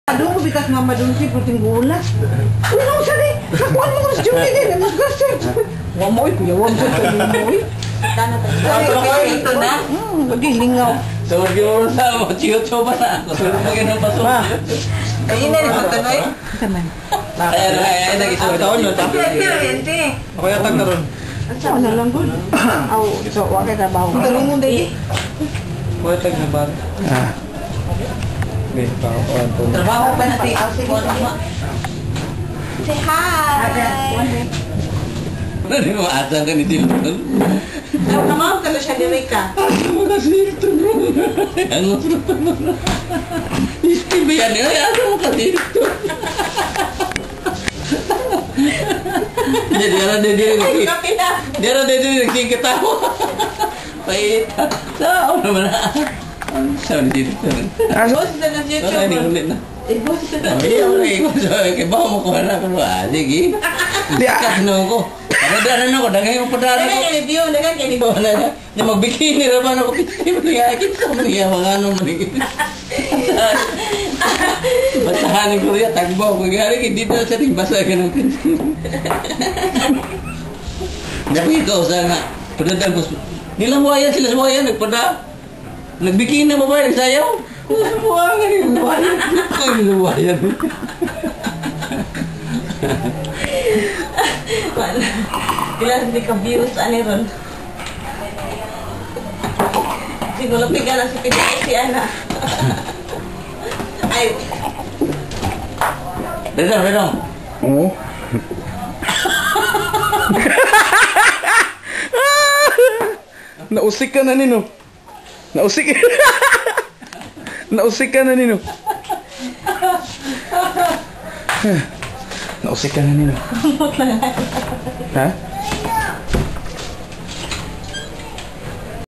Aduh, bikas mama dun si puting gula. Unaw siya ni. Nakuhan mo sa Julie din. Nag-gaster. Wamoy, kuya. Wamoy. Ito na. Magilingaw. So, mag-iwan sa mo. Chiyo-chiyo ba na ako? So, mag-iwan pa to. Ayun na rin ito na eh. Kaman. Ay, nag-isuwa taon yun. Ako yatag na ron. Ano na lang gud. Aw, so wa kay trabaho. Tulong mo dai. Ako yatag na ba? Hindi, pakakuhan po. Trabaho pa natin. Say hi. Ano mo asa ka ni Tito? Kamao ka na siya diri ka. Makasito bro. Ang Steve yan eh. Ano mo ka dito? Jadi orang dia ketawa. Baik. Tahu mana. Sao đi đi. Bos na dito. Ini kulit na. Bos na. Iya, ko sa ke bawa mo ko na ko aja gi. Dia no ko. Ada ko dagay mo padala ko. Review na kan kini. Ni magbikini ra man ako pitipili kita man iya mga ano man. Basahan ko riya tagbo ko gari ki dito sa timbasa ka ng Tapi ikaw sana padadal ko. Nila buaya sila buaya nagpada. Nagbikini na babae nagsayaw. Buaya nga ni buaya. Ay buaya. Ilan di ka views ani ron. Siguro piga na si Ana. Ay. Redong. Oo. Nausik ka na nino. Nausik. Nausik ka na nino. Nausik ka na nino. Ha?